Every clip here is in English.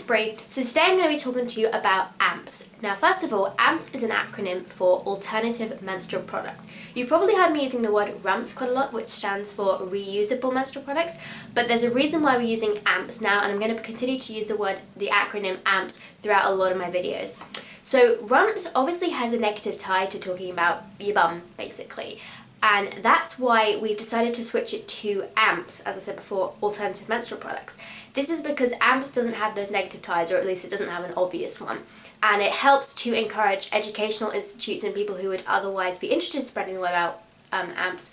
Bree. So today I'm going to be talking to you about AMPS. Now first of all, AMPS is an acronym for Alternative Menstrual Products. You've probably heard me using the word RUMPS quite a lot, which stands for Reusable Menstrual Products, but there's a reason why we're using AMPS now, and I'm going to continue to use the acronym AMPS throughout a lot of my videos. So RUMPS obviously has a negative tie to talking about your bum, basically. And that's why we've decided to switch it to AMPS, as I said before, Alternative Menstrual Products. This is because AMPS doesn't have those negative ties, or at least it doesn't have an obvious one. And it helps to encourage educational institutes and people who would otherwise be interested in spreading the word about AMPS,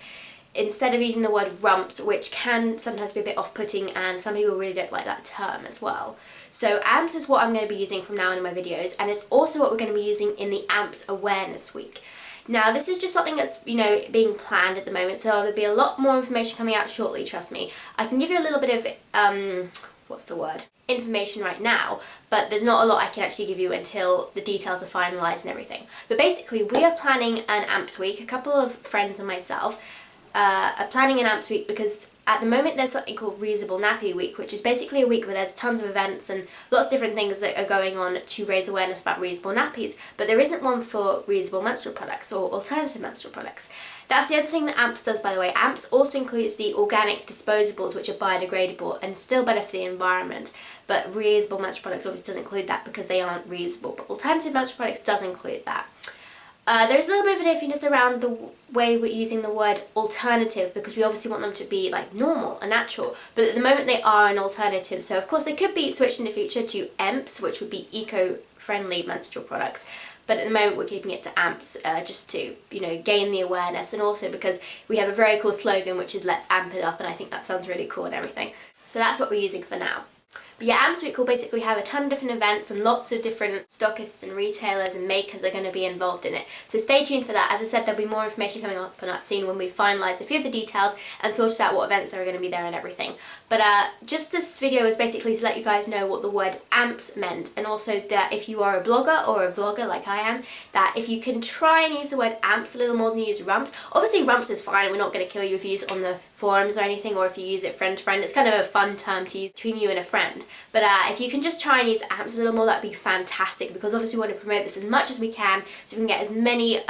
instead of using the word RUMPS, which can sometimes be a bit off-putting, and some people really don't like that term as well. So AMPS is what I'm going to be using from now on in my videos, and it's also what we're going to be using in the AMPS Awareness Week. Now this is just something that's, being planned at the moment, so there'll be a lot more information coming out shortly, trust me. I can give you a little bit of, information right now, but there's not a lot I can actually give you until the details are finalised and everything. But basically, we are planning an AMPS week. A couple of friends and myself are planning an AMPS week because at the moment there's something called Reusable Nappy Week, which is basically a week where there's tons of events and lots of different things that are going on to raise awareness about reusable nappies, but there isn't one for reusable menstrual products or alternative menstrual products. That's the other thing that AMPS does, by the way. AMPS also includes the organic disposables, which are biodegradable and still better for the environment, but reusable menstrual products obviously doesn't include that because they aren't reusable, but alternative menstrual products does include that. There's a little bit of an iffiness around the way we're using the word alternative because we obviously want them to be like normal and natural, but at the moment they are an alternative, so of course they could be switched in the future to EMPS, which would be eco-friendly menstrual products, but at the moment we're keeping it to AMPS just to, gain the awareness, and also because we have a very cool slogan which is "Let's amp it up," and I think that sounds really cool and everything. So that's what we're using for now. But yeah, AMPS Week will basically have a ton of different events and lots of different stockists and retailers and makers are going to be involved in it. So stay tuned for that. As I said, there'll be more information coming up on that soon when we've finalised a few of the details and sorted out what events are going to be there and everything. But just this video is basically to let you guys know what the word AMPS meant, and also that if you are a blogger or a vlogger like I am, that if you can try and use the word AMPS a little more than you use RUMPS. Obviously RUMPS is fine, we're not going to kill you if you use it on the forums or anything, or if you use it friend to friend. It's kind of a fun term to use between you and a friend. But if you can just try and use AMPS a little more, that'd be fantastic, because obviously we want to promote this as much as we can so we can get as many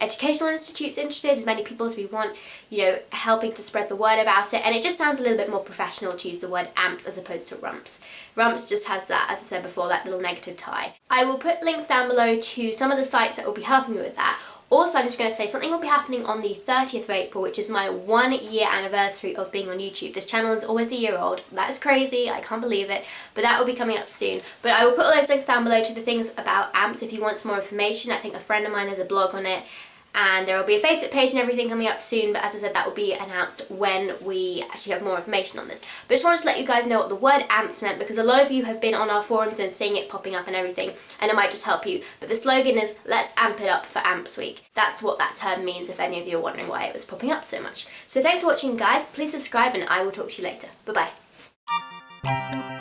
educational institutes interested, as many people as we want, helping to spread the word about it. And it just sounds a little bit more professional to use the word AMPS as opposed to RUMPS. RUMPS just has that, as I said before, that little negative tie. I will put links down below to some of the sites that will be helping me with that. Also, I'm just going to say something will be happening on the 30th of April, which is my 1-year anniversary of being on YouTube. This channel is almost a year old. That is crazy. I can't believe it. But that will be coming up soon. But I will put all those links down below to the things about AMPS if you want some more information. I think a friend of mine has a blog on it. And there will be a Facebook page and everything coming up soon, but as I said, that will be announced when we actually have more information on this. But I just wanted to let you guys know what the word AMPS meant, because a lot of you have been on our forums and seeing it popping up and everything, and it might just help you. But the slogan is, "Let's amp it up for AMPS Week." That's what that term means, if any of you are wondering why it was popping up so much. So thanks for watching, guys. Please subscribe, and I will talk to you later. Bye-bye.